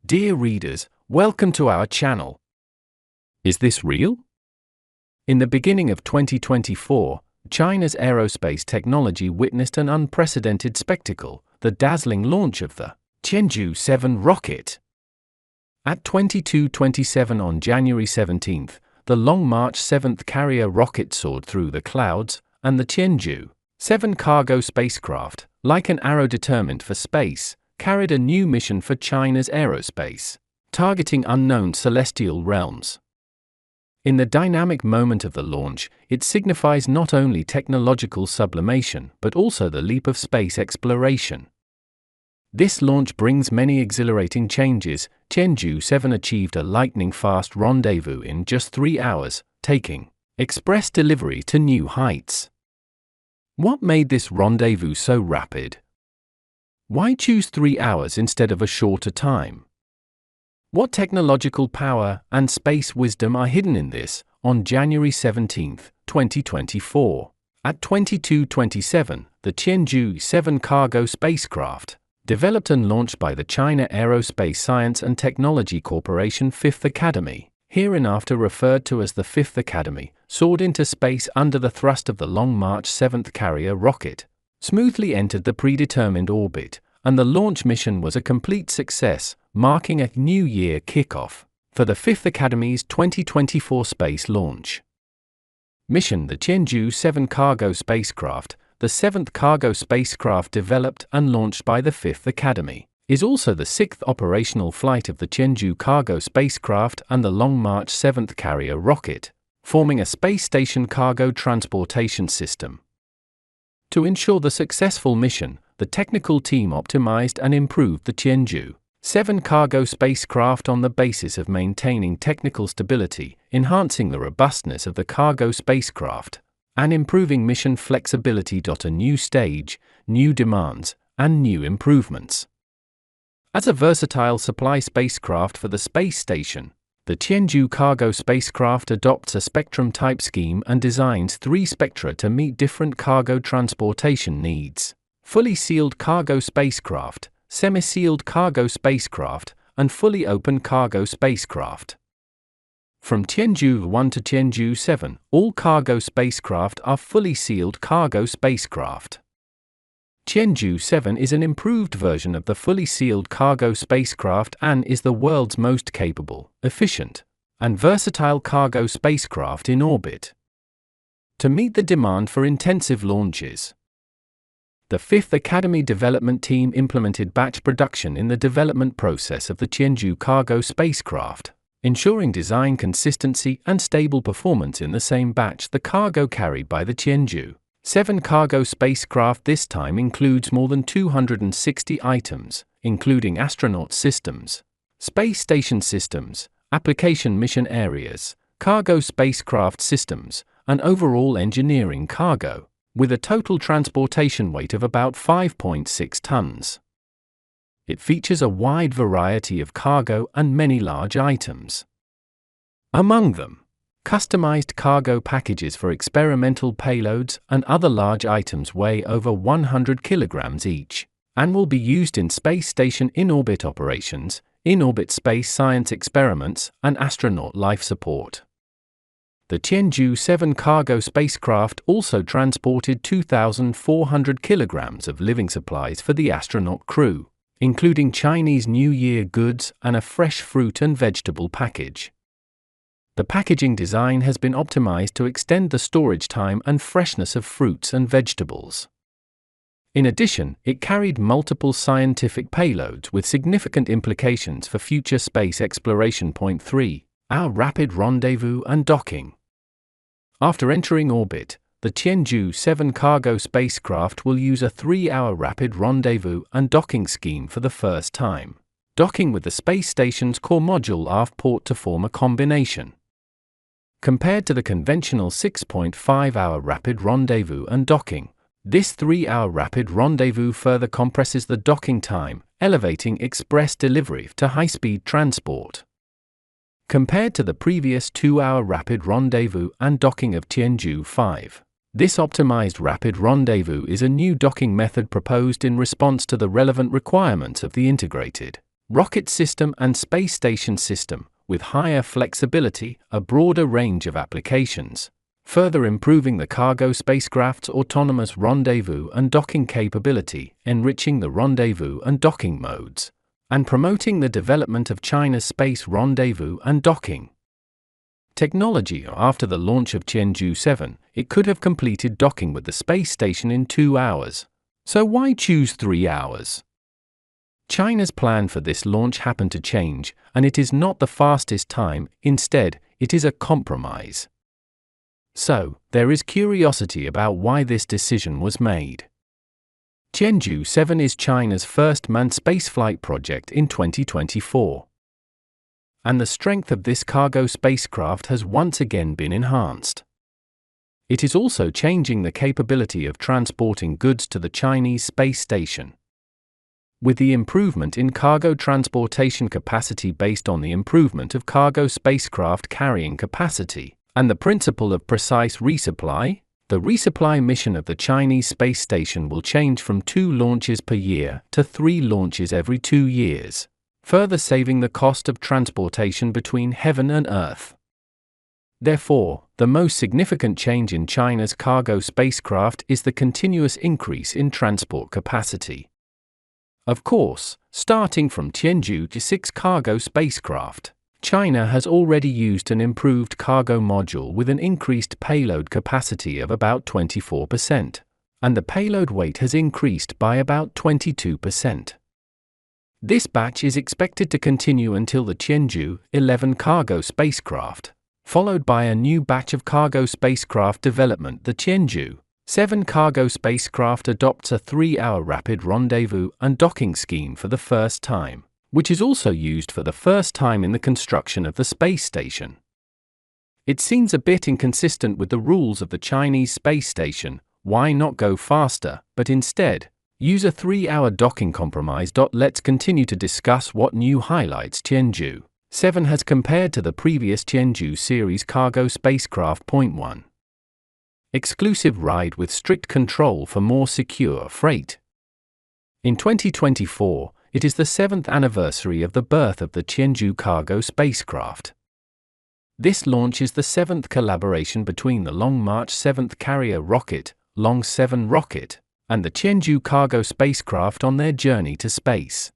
Dear readers, welcome to our channel. Is this real? In the beginning of 2024, China's aerospace technology witnessed an unprecedented spectacle, the dazzling launch of the Tianzhou-7 rocket. At 22:27 on January 17, the Long March 7th carrier rocket soared through the clouds, and the Tianzhou-7 cargo spacecraft, like an arrow determined for space, carried a new mission for China's aerospace, targeting unknown celestial realms. In the dynamic moment of the launch, it signifies not only technological sublimation but also the leap of space exploration. This launch brings many exhilarating changes. Tianzhou-7 achieved a lightning-fast rendezvous in just 3 hours, taking express delivery to new heights. What made this rendezvous so rapid? Why choose 3 hours instead of a shorter time? What technological power and space wisdom are hidden in this? On January 17, 2024, at 22:27, the Tianzhou-7 cargo spacecraft, developed and launched by the China Aerospace Science and Technology Corporation Fifth Academy, hereinafter referred to as the Fifth Academy, soared into space under the thrust of the Long March 7th carrier rocket, smoothly entered the predetermined orbit, and the launch mission was a complete success, marking a new year kickoff for the Fifth Academy's 2024 space launch. Mission: the Tianzhou-7 cargo spacecraft, the 7th cargo spacecraft developed and launched by the Fifth Academy, is also the 6th operational flight of the Tianzhou cargo spacecraft and the Long March 7th carrier rocket, forming a space station cargo transportation system. To ensure the successful mission, the technical team optimized and improved the Tianzhou-7 cargo spacecraft on the basis of maintaining technical stability, enhancing the robustness of the cargo spacecraft, and improving mission flexibility. A new stage, new demands, and new improvements. As a versatile supply spacecraft for the space station, the Tianzhou cargo spacecraft adopts a spectrum-type scheme and designs 3 spectra to meet different cargo transportation needs: fully sealed cargo spacecraft, semi-sealed cargo spacecraft, and fully open cargo spacecraft. From Tianzhou-1 to Tianzhou-7, all cargo spacecraft are fully sealed cargo spacecraft. Tianzhou-7 is an improved version of the fully sealed cargo spacecraft and is the world's most capable, efficient, and versatile cargo spacecraft in orbit. To meet the demand for intensive launches, the Fifth Academy development team implemented batch production in the development process of the Tianzhou cargo spacecraft, ensuring design consistency and stable performance in the same batch. The cargo carried by the Tianzhou-7 cargo spacecraft this time includes more than 260 items, including astronaut systems, space station systems, application mission areas, cargo spacecraft systems, and overall engineering cargo, with a total transportation weight of about 5.6 tons. It features a wide variety of cargo and many large items. Among them, customized cargo packages for experimental payloads and other large items weigh over 100 kilograms each, and will be used in space station in-orbit operations, in-orbit space science experiments, and astronaut life support. The Tianzhou-7 cargo spacecraft also transported 2,400 kilograms of living supplies for the astronaut crew, including Chinese New Year goods and a fresh fruit and vegetable package. The packaging design has been optimized to extend the storage time and freshness of fruits and vegetables. In addition, it carried multiple scientific payloads with significant implications for future space exploration. Point 3. Our rapid rendezvous and docking. After entering orbit, the Tianzhou-7 cargo spacecraft will use a 3-hour rapid rendezvous and docking scheme for the first time, docking with the space station's core module aft port to form a combination. Compared to the conventional 6.5-hour rapid rendezvous and docking, this 3-hour rapid rendezvous further compresses the docking time, elevating express delivery to high-speed transport. Compared to the previous 2-hour rapid rendezvous and docking of Tianzhou-5, this optimized rapid rendezvous is a new docking method proposed in response to the relevant requirements of the integrated rocket system and space station system, with higher flexibility, a broader range of applications, further improving the cargo spacecraft's autonomous rendezvous and docking capability, enriching the rendezvous and docking modes, and promoting the development of China's space rendezvous and docking technology. After the launch of Tianzhou-7, it could have completed docking with the space station in 2 hours. So why choose 3 hours? China's plan for this launch happened to change, and it is not the fastest time. Instead, it is a compromise. So, there is curiosity about why this decision was made. Tianzhou-7 is China's first manned spaceflight project in 2024. And the strength of this cargo spacecraft has once again been enhanced. It is also changing the capability of transporting goods to the Chinese space station. With the improvement in cargo transportation capacity based on the improvement of cargo spacecraft carrying capacity, and the principle of precise resupply, the resupply mission of the Chinese space station will change from 2 launches per year to 3 launches every 2 years, further saving the cost of transportation between heaven and earth. Therefore, the most significant change in China's cargo spacecraft is the continuous increase in transport capacity. Of course, starting from Tianzhou-6 cargo spacecraft, China has already used an improved cargo module with an increased payload capacity of about 24%, and the payload weight has increased by about 22%. This batch is expected to continue until the Tianzhou-11 cargo spacecraft, followed by a new batch of cargo spacecraft development. The Tianzhou-7 cargo spacecraft adopts a 3-hour rapid rendezvous and docking scheme for the first time, which is also used for the first time in the construction of the space station. It seems a bit inconsistent with the rules of the Chinese space station. Why not go faster, but instead use a 3-hour docking compromise? Let's continue to discuss what new highlights Tianzhou-7 has compared to the previous Tianzhou series cargo spacecraft. Point 1. Exclusive ride with strict control for more secure freight. In 2024, it is the 7th anniversary of the birth of the Tianzhou cargo spacecraft. This launch is the 7th collaboration between the Long March 7th carrier rocket, Long 7 rocket, and the Tianzhou cargo spacecraft on their journey to space.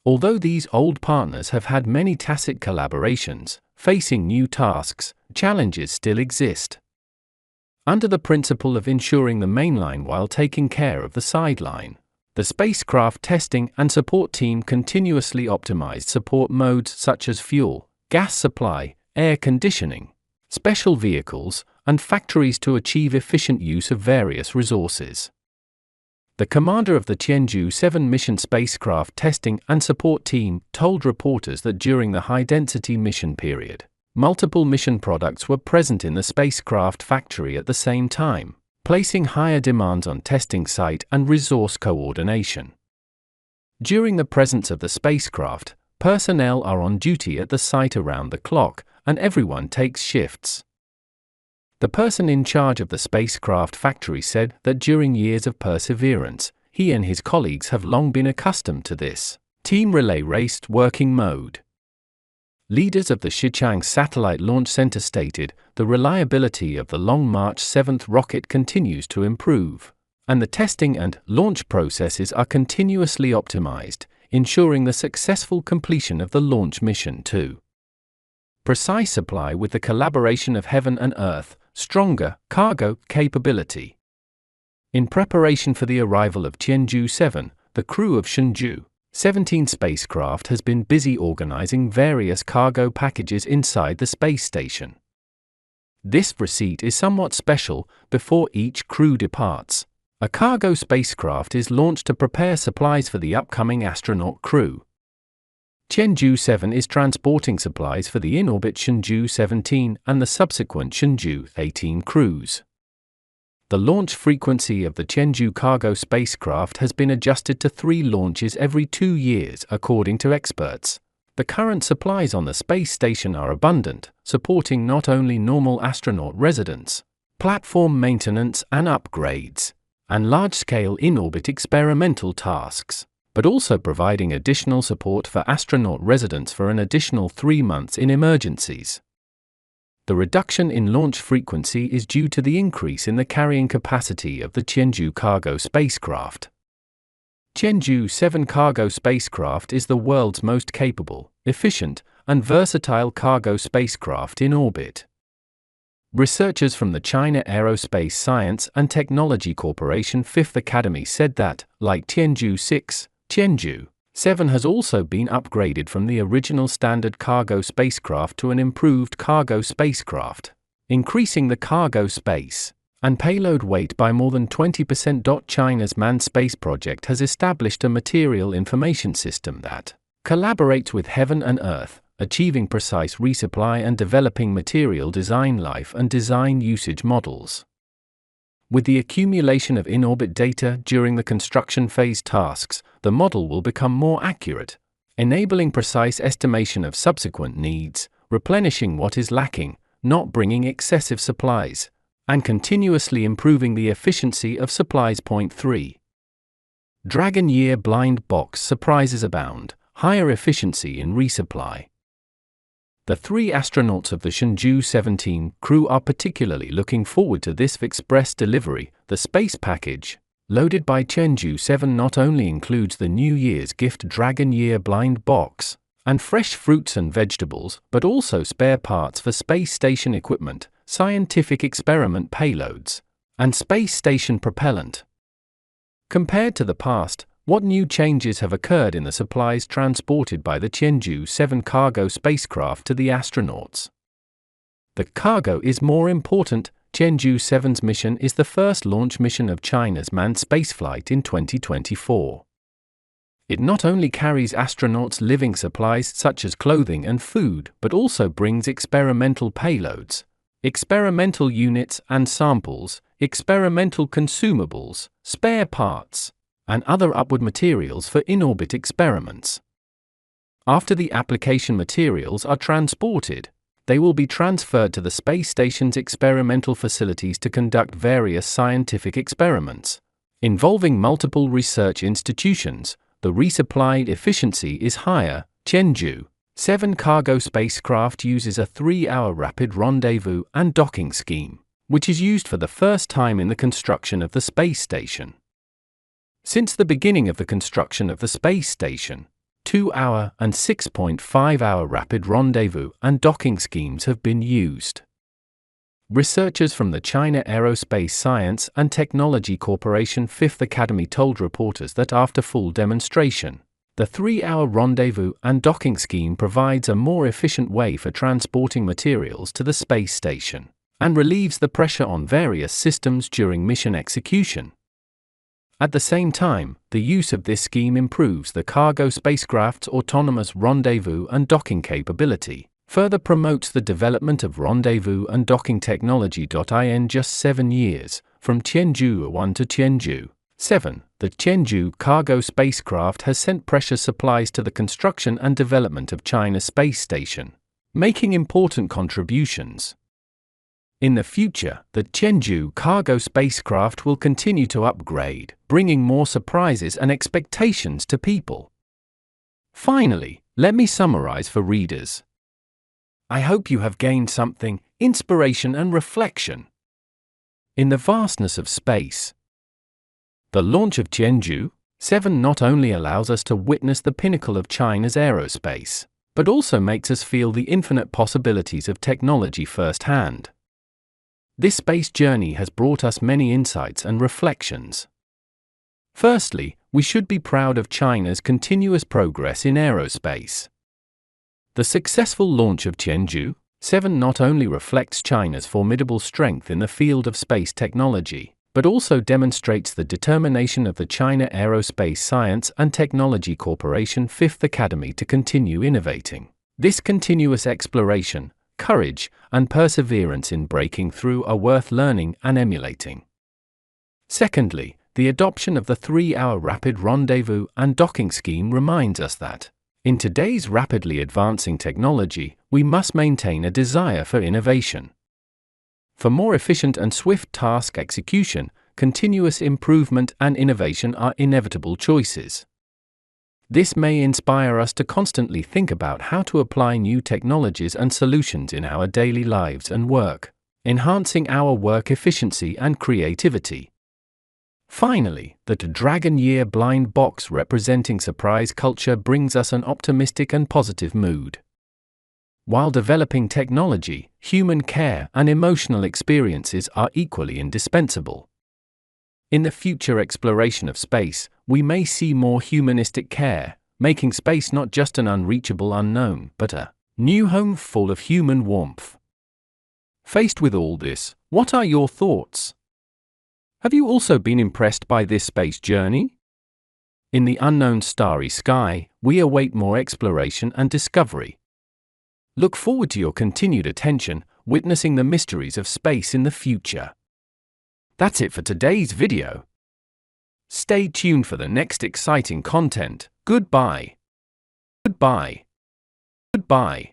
Although these old partners have had many tacit collaborations, facing new tasks, challenges still exist. Under the principle of ensuring the mainline while taking care of the sideline, the spacecraft testing and support team continuously optimized support modes such as fuel, gas supply, air conditioning, special vehicles, and factories to achieve efficient use of various resources. The commander of the Tianzhou-7 mission spacecraft testing and support team told reporters that during the high-density mission period, multiple mission products were present in the spacecraft factory at the same time, placing higher demands on testing site and resource coordination. During the presence of the spacecraft, personnel are on duty at the site around the clock, and everyone takes shifts. The person in charge of the spacecraft factory said that during years of perseverance, he and his colleagues have long been accustomed to this team relay raced working mode. Leaders of the Xichang Satellite Launch Center stated, the reliability of the Long March 7th rocket continues to improve, and the testing and launch processes are continuously optimized, ensuring the successful completion of the launch mission too. Precise supply with the collaboration of heaven and earth, stronger cargo capability. In preparation for the arrival of Tianzhou-7, the crew of Shenzhou-17 spacecraft has been busy organizing various cargo packages inside the space station. This receipt is somewhat special. Before each crew departs, a cargo spacecraft is launched to prepare supplies for the upcoming astronaut crew. Tianzhou-7 is transporting supplies for the in-orbit Shenzhou-17 and the subsequent Shenzhou-18 crews. The launch frequency of the Tianzhou cargo spacecraft has been adjusted to 3 launches every 2 years according to experts. The current supplies on the space station are abundant, supporting not only normal astronaut residence, platform maintenance and upgrades, and large-scale in-orbit experimental tasks, but also providing additional support for astronaut residence for an additional 3 months in emergencies. The reduction in launch frequency is due to the increase in the carrying capacity of the Tianzhou cargo spacecraft. Tianzhou-7 cargo spacecraft is the world's most capable, efficient, and versatile cargo spacecraft in orbit. Researchers from the China Aerospace Science and Technology Corporation 5th Academy said that, like Tianzhou-6, Tianzhou-7 has also been upgraded from the original standard cargo spacecraft to an improved cargo spacecraft, increasing the cargo space and payload weight by more than 20%. China's manned space project has established a material information system that collaborates with heaven and earth, achieving precise resupply and developing material design life and design usage models. With the accumulation of in-orbit data during the construction phase tasks, the model will become more accurate, enabling precise estimation of subsequent needs, replenishing what is lacking, not bringing excessive supplies, and continuously improving the efficiency of supplies. Point 3. Dragon Year blind box surprises abound, higher efficiency in resupply. The 3 astronauts of the Tianzhou-7 crew are particularly looking forward to this express delivery. The space package, loaded by Tianzhou-7, not only includes the New Year's gift Dragon Year blind box and fresh fruits and vegetables, but also spare parts for space station equipment, scientific experiment payloads, and space station propellant. Compared to the past, what new changes have occurred in the supplies transported by the Tianzhou-7 cargo spacecraft to the astronauts? The cargo is more important. Tianzhou-7's mission is the first launch mission of China's manned spaceflight in 2024. It not only carries astronauts' living supplies such as clothing and food, but also brings experimental payloads, experimental units and samples, experimental consumables, spare parts, and other upward materials for in-orbit experiments. After the application materials are transported, they will be transferred to the space station's experimental facilities to conduct various scientific experiments, involving multiple research institutions. The resupplied efficiency is higher. Tianzhou-7 cargo spacecraft uses a 3-hour rapid rendezvous and docking scheme, which is used for the first time in the construction of the space station. Since the beginning of the construction of the space station, 2-hour and 6.5-hour rapid rendezvous and docking schemes have been used. Researchers from the China Aerospace Science and Technology Corporation 5th Academy told reporters that after full demonstration, the 3-hour rendezvous and docking scheme provides a more efficient way for transporting materials to the space station and relieves the pressure on various systems during mission execution. At the same time, the use of this scheme improves the cargo spacecraft's autonomous rendezvous and docking capability, further promotes the development of rendezvous and docking technology. In just 7 years, from Tianzhou-1 to Tianzhou-7, the Tianzhou cargo spacecraft has sent precious supplies to the construction and development of China's space station, making important contributions. In the future, the Tianzhou cargo spacecraft will continue to upgrade, bringing more surprises and expectations to people. Finally, let me summarize for readers. I hope you have gained something, inspiration and reflection. In the vastness of space, the launch of Tianzhou-7 not only allows us to witness the pinnacle of China's aerospace, but also makes us feel the infinite possibilities of technology firsthand. This space journey has brought us many insights and reflections. Firstly, we should be proud of China's continuous progress in aerospace. The successful launch of Tianzhou-7 not only reflects China's formidable strength in the field of space technology, but also demonstrates the determination of the China Aerospace Science and Technology Corporation 5th Academy to continue innovating. This continuous exploration, courage, and perseverance in breaking through are worth learning and emulating. Secondly, the adoption of the 3-hour rapid rendezvous and docking scheme reminds us that, in today's rapidly advancing technology, we must maintain a desire for innovation. For more efficient and swift task execution, continuous improvement and innovation are inevitable choices. This may inspire us to constantly think about how to apply new technologies and solutions in our daily lives and work, enhancing our work efficiency and creativity. Finally, the Dragon Year blind box representing surprise culture brings us an optimistic and positive mood. While developing technology, human care and emotional experiences are equally indispensable. In the future exploration of space, we may see more humanistic care, making space not just an unreachable unknown, but a new home full of human warmth. Faced with all this, what are your thoughts? Have you also been impressed by this space journey? In the unknown starry sky, we await more exploration and discovery. Look forward to your continued attention, witnessing the mysteries of space in the future. That's it for today's video. Stay tuned for the next exciting content. Goodbye. Goodbye. Goodbye.